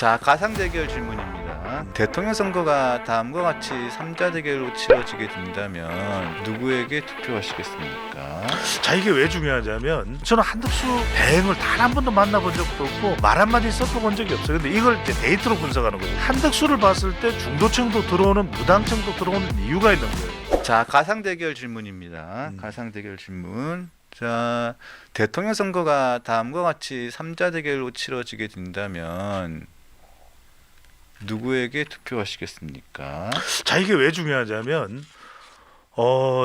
자, 가상 대결 질문입니다. 대통령 선거가 다음과 같이 3자 대결로 치러지게 된다면 누구에게 투표하시겠습니까? 자, 이게 왜 중요하냐면 저는 한덕수 대행을 단 한 번도 만나본 적도 없고 말 한마디 섞어본 적이 없어요. 근데 이걸 이제 데이터로 분석하는 거예요. 한덕수를 봤을 때 중도층도 들어오는 무당층도 들어오는 이유가 있는 거예요. 자, 가상 대결 질문입니다. 가상 대결 질문. 자, 대통령 선거가 다음과 같이 3자 대결로 치러지게 된다면 누구에게 투표하시겠습니까? 자, 이게 왜 중요하냐면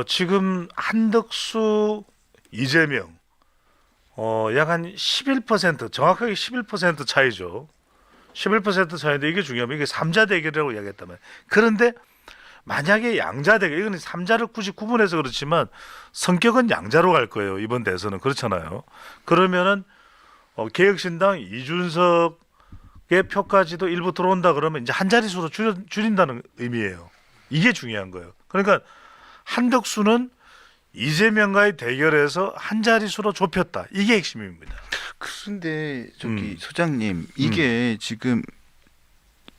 지금 한덕수, 이재명 약 한 11% 정확하게 11% 차이죠. 11% 차이인데 이게 중요하면 이게 3자 대결이라고 이야기했단 말이에요. 그런데 만약에 양자 대결, 이건 3자를 굳이 구분해서 그렇지만 성격은 양자로 갈 거예요. 이번 대선은 그렇잖아요. 그러면은 개혁신당 이준석의 표까지도 일부 들어온다 그러면 이제 한 자릿수로 줄인다는 의미예요. 이게 중요한 거예요. 그러니까 한덕수는 이재명과의 대결에서 한 자릿수로 좁혔다. 이게 핵심입니다. 그런데 저기 소장님, 이게 지금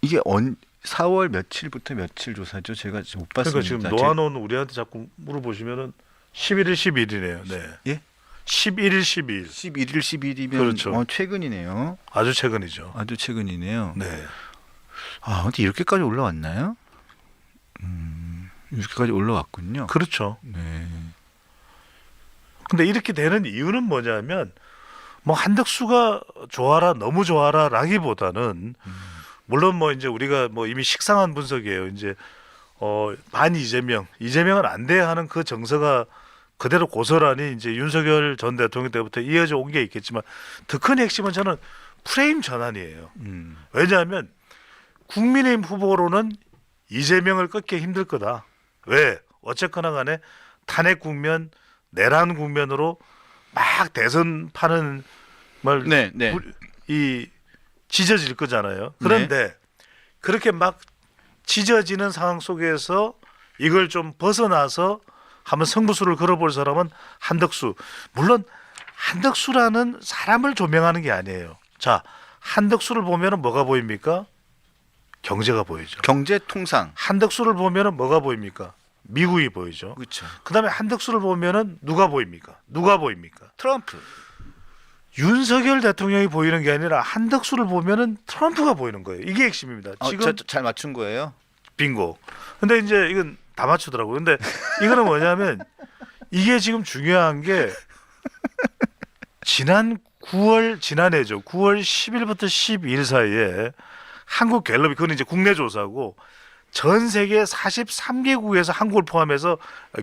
이게 4월 며칠부터 며칠 조사죠? 제가 못 봤습니다. 그러니까 지금 놓아놓은 우리한테 자꾸 물어보시면은 11일 12일이네요. 네. 예? 11일 12일. 11일 12일이면 그렇죠. 최근이네요. 아주 최근이죠. 아주 최근이네요. 네. 아, 근데 이렇게까지 올라왔나요? 이렇게까지 올라왔군요. 그렇죠. 네. 근데 이렇게 되는 이유는 뭐냐면 뭐 한덕수가 좋아라 너무 좋아라라기보다는 물론 뭐 이제 우리가 뭐 이미 식상한 분석이에요. 이제 반 이재명은 안 돼 하는 그 정서가 그대로 고스란히 이제 윤석열 전 대통령 때부터 이어져 온 게 있겠지만 더 큰 핵심은 저는 프레임 전환이에요. 왜냐하면 국민의힘 후보로는 이재명을 끊기 힘들 거다. 왜? 어쨌거나 간에 탄핵 국면, 내란 국면으로 막 대선 파는 말 네. 이 찢어질 거잖아요. 그런데 그렇게 막 찢어지는 상황 속에서 이걸 좀 벗어나서 한번 승부수를 걸어볼 사람은 한덕수. 물론 한덕수라는 사람을 조명하는 게 아니에요. 자, 한덕수를 보면은 뭐가 보입니까? 경제가 보이죠. 경제 통상. 한덕수를 보면은 뭐가 보입니까? 미국이 보이죠. 그렇죠. 그다음에 한덕수를 보면은 누가 보입니까? 트럼프. 윤석열 대통령이 보이는 게 아니라 한덕수를 보면은 트럼프가 보이는 거예요. 이게 핵심입니다. 지금 잘 맞춘 거예요? 빙고. 근데 이제 이건 다 맞추더라고요. 근데 이거는 뭐냐면 이게 지금 중요한 게 지난해죠. 9월 10일부터 12일 사이에 한국 갤럽이 그건 이제 국내 조사고 전 세계 43개국에서 한국을 포함해서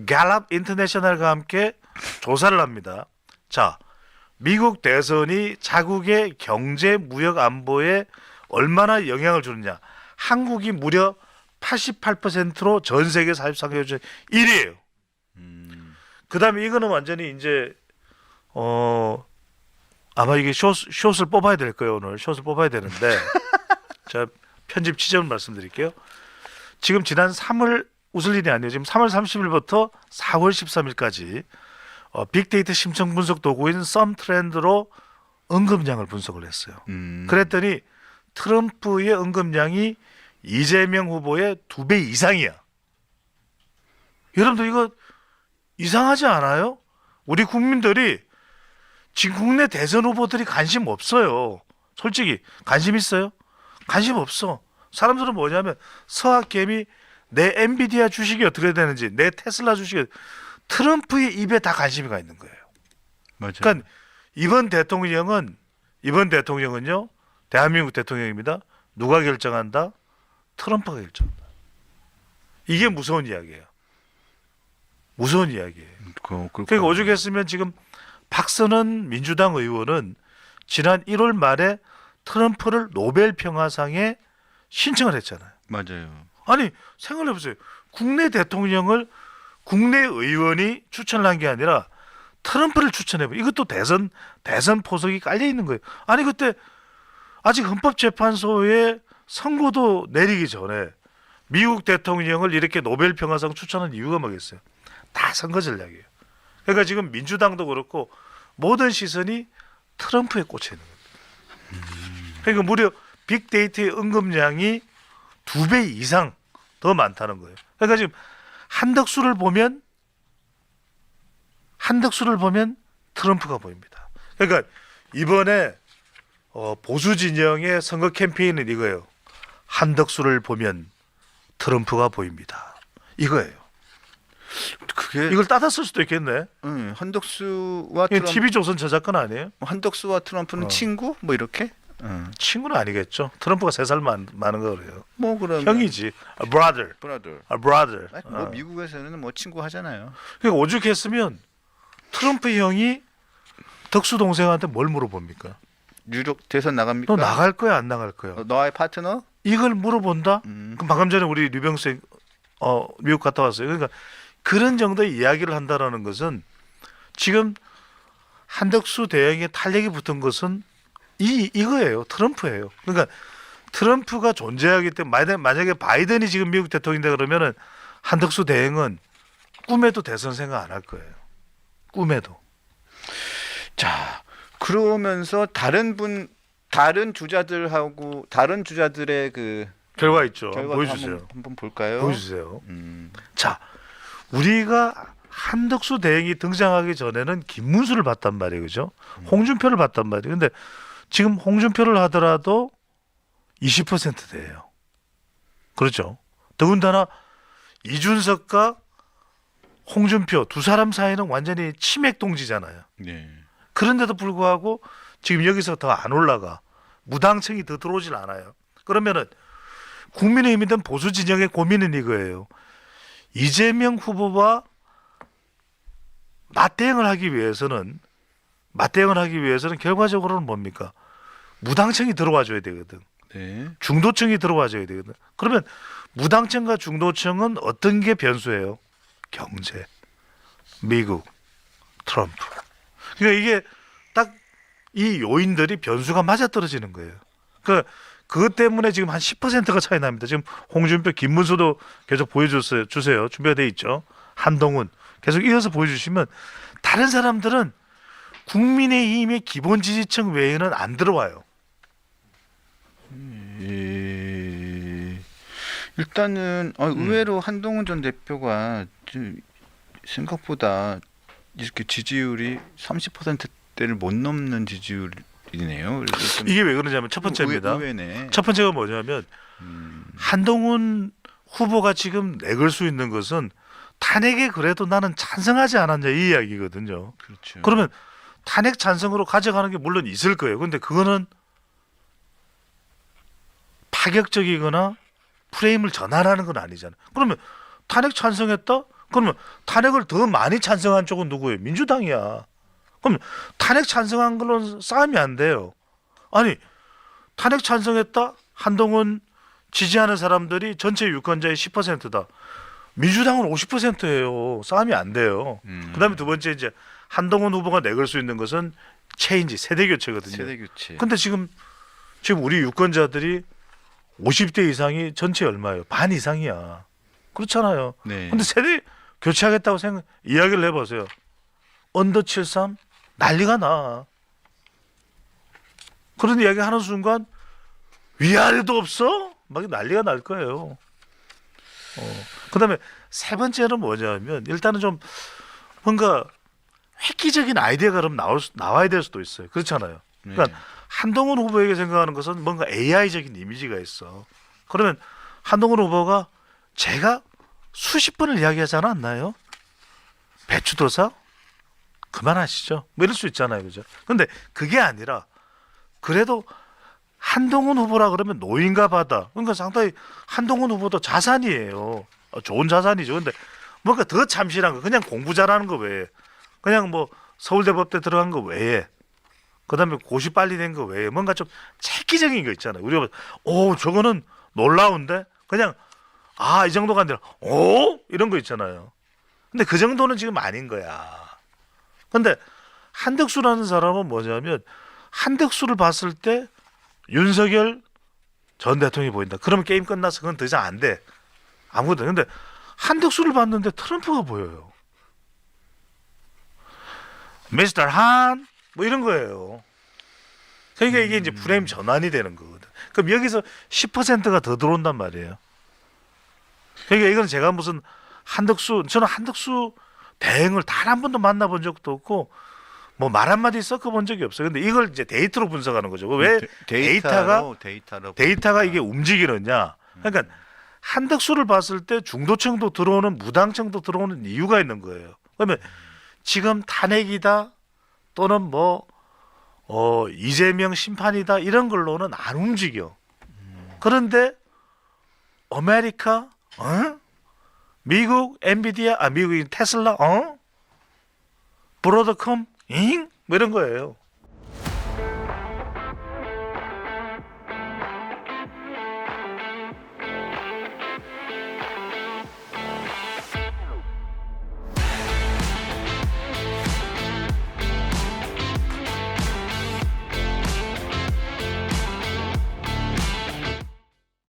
갤럽 인터내셔널과 함께 조사를 합니다. 자, 미국 대선이 자국의 경제, 무역, 안보에 얼마나 영향을 주느냐. 한국이 무려 88%로 전 세계 43개국 중 1위예요. 그다음에 이거는 완전히 이제 아마 이게 숏을 뽑아야 될 거예요. 오늘 숏을 뽑아야 되는데 제가 편집 지점을 말씀드릴게요. 지금 지난 3월 웃을 일이 아니에요. 지금 3월 30일부터 4월 13일까지 빅데이터 심층 분석 도구인 썸트렌드로 언급량을 분석을 했어요. 그랬더니 트럼프의 언급량이 이재명 후보의 2배 이상이야. 여러분들 이거 이상하지 않아요? 우리 국민들이 지금 국내 대선 후보들이 관심 없어요. 솔직히 관심 있어요? 관심 없어. 사람들은 뭐냐면 서학개미 내 엔비디아 주식이 어떻게 되는지 내 테슬라 주식이 트럼프의 입에 다 관심이 가 있는 거예요. 맞아요. 그러니까 이번 대통령은요 대한민국 대통령입니다. 누가 결정한다? 트럼프가 결정한다. 이게 무서운 이야기예요. 무서운 이야기예요. 그러니까 오죽했으면 지금 박선원 민주당 의원은 지난 1월 말에 트럼프를 노벨 평화상에 신청을 했잖아요. 맞아요. 아니 생각해보세요. 국내 대통령을 국내 의원이 추천을 한 게 아니라 트럼프를 추천해봐. 이것도 대선 포석이 깔려 있는 거예요. 아니 그때 아직 헌법재판소에 선고도 내리기 전에 미국 대통령을 이렇게 노벨 평화상 추천한 이유가 뭐겠어요? 다 선거 전략이에요. 그러니까 지금 민주당도 그렇고 모든 시선이 트럼프에 꽂혀 있는 겁니다. 그러니까 무려 빅데이터의 언급량이 2배 이상 더 많다는 거예요. 그러니까 지금 한덕수를 보면 트럼프가 보입니다. 그러니까 이번에 보수 진영의 선거 캠페인은 이거예요. 한덕수를 보면 트럼프가 보입니다. 이거예요. 그게 이걸 따다 쓸 수도 있겠네. 한덕수와 이게 트럼프, TV조선 저작권 아니에요? 한덕수와 트럼프는 친구? 뭐 이렇게? 친구는 아니겠죠. 트럼프가 3살 많은 거 그래요. 뭐 그러면 형이지. A brother. 브라더. A brother. 아니, 뭐 미국에서는 뭐 친구 하잖아요. 그러니까 오죽했으면 트럼프 형이 덕수 동생한테 뭘 물어봅니까? 유력 대선 나갑니까? 너 나갈 거야 안 나갈 거야? 너와의 파트너? 이걸 물어본다? 그럼 방금 전에 우리 류병수 미국 갔다 왔어요. 그러니까 그런 정도의 이야기를 한다라는 것은 지금 한덕수 대행의 탄력이 붙은 것은 이거예요. 트럼프예요. 그러니까 트럼프가 존재하기 때문에 만약에 바이든이 지금 미국 대통령이다 그러면은 한덕수 대행은 꿈에도 대선 생각 안 할 거예요. 꿈에도. 자, 그러면서 다른 주자들하고 다른 주자들의 그 결과 있죠. 결과 보여주세요. 한번 볼까요? 보여주세요. 음. 자, 우리가 한덕수 대행이 등장하기 전에는 김문수를 봤단 말이에요, 그죠? 홍준표를 봤단 말이에요. 근데 지금 홍준표를 하더라도 20%대예요. 그렇죠? 더군다나 이준석과 홍준표 두 사람 사이는 완전히 치맥 동지잖아요. 네. 그런데도 불구하고 지금 여기서 더 안 올라가. 무당층이 더 들어오질 않아요. 그러면은 국민의힘이든 보수 진영의 고민은 이거예요. 이재명 후보와 맞대응을 하기 위해서는 결과적으로는 뭡니까? 무당층이 들어와줘야 되거든. 네. 중도층이 들어와줘야 되거든. 그러면 무당층과 중도층은 어떤 게 변수예요? 경제, 미국, 트럼프. 그러니까 이게 딱 이 요인들이 변수가 맞아떨어지는 거예요. 그것 때문에 지금 한 10%가 차이 납니다. 지금 홍준표, 김문수도 계속 보여주세요. 준비가 돼 있죠. 한동훈 계속 이어서 보여주시면 다른 사람들은 국민의힘의 기본 지지층 외에는 안 들어와요. 일단은 의외로 한동훈 전 대표가 좀 생각보다 이렇게 지지율이 30%대를 못 넘는 지지율이네요. 그래서 좀 이게 왜 그러냐면 첫 번째입니다. 의외네. 첫 번째가 뭐냐면 한동훈 후보가 지금 내걸 수 있는 것은 탄핵에 그래도 나는 찬성하지 않았냐 이 이야기거든요. 그렇죠. 그러면 탄핵 찬성으로 가져가는 게 물론 있을 거예요. 근데 그거는 파격적이거나 프레임을 전환하는 건 아니잖아요. 그러면 탄핵 찬성했다? 그러면 탄핵을 더 많이 찬성한 쪽은 누구예요? 민주당이야. 그럼 탄핵 찬성한 걸로 싸움이 안 돼요. 아니 탄핵 찬성했다? 한동훈 지지하는 사람들이 전체 유권자의 10%다. 민주당은 50%예요. 싸움이 안 돼요. 그다음에 두 번째 이제 한동훈 후보가 내걸 수 있는 것은 체인지 세대 교체거든요. 세대 교체. 근데 지금 우리 유권자들이 50대 이상이 전체 얼마예요? 반 이상이야. 그렇잖아요. 네. 근데 세대 교체하겠다고 이야기를 해보세요. 언더 73 난리가 나. 그런 이야기 하는 순간 위아래도 없어? 막 난리가 날 거예요. 그다음에 세 번째는 뭐냐면 일단은 좀 뭔가 획기적인 아이디어가 그럼 나와야 될 수도 있어요. 그렇잖아요. 그러니까 네. 한동훈 후보에게 생각하는 것은 뭔가 AI적인 이미지가 있어. 그러면 한동훈 후보가 제가 수십 번을 이야기하지 않았나요? 배추도사? 그만하시죠. 뭐 이럴 수 있잖아요. 그죠? 근데 그게 아니라 그래도 한동훈 후보라 그러면 노인과 바다. 그러니까 상당히 한동훈 후보도 자산이에요. 좋은 자산이죠. 근데 뭔가 더 참신한 거 그냥 공부 잘하는 거 외에 그냥 뭐 서울대법대 들어간 거 외에 그다음에 고시 빨리 된 거 외에 뭔가 좀 체계적인 거 있잖아요. 우리가 저거는 놀라운데 그냥 이 정도가 아니라 이런 거 있잖아요. 근데 그 정도는 지금 아닌 거야. 근데 한덕수라는 사람은 뭐냐면 한덕수를 봤을 때 윤석열 전 대통령이 보인다. 그러면 게임 끝나서 그건 더 이상 안 돼. 아무것도. 근데 한덕수를 봤는데 트럼프가 보여요. 미스터 한 뭐 이런 거예요. 그러니까 이게 이제 프레임 전환이 되는 거거든. 그럼 여기서 10%가 더 들어온단 말이에요. 그러니까 이건 제가 무슨 저는 한덕수 대행을 단 한 번도 만나본 적도 없고 뭐 말 한마디 섞어본 적이 없어요. 근데 이걸 이제 데이터로 분석하는 거죠. 왜 데이터가 이게 움직이느냐? 그러니까 한덕수를 봤을 때 중도층도 들어오는 무당층도 들어오는 이유가 있는 거예요. 그러면 지금 탄핵이다 또는 뭐 이재명 심판이다 이런 걸로는 안 움직여. 그런데 아메리카, 미국 엔비디아, 미국인 테슬라, 브로드컴, 뭐 이런 거예요.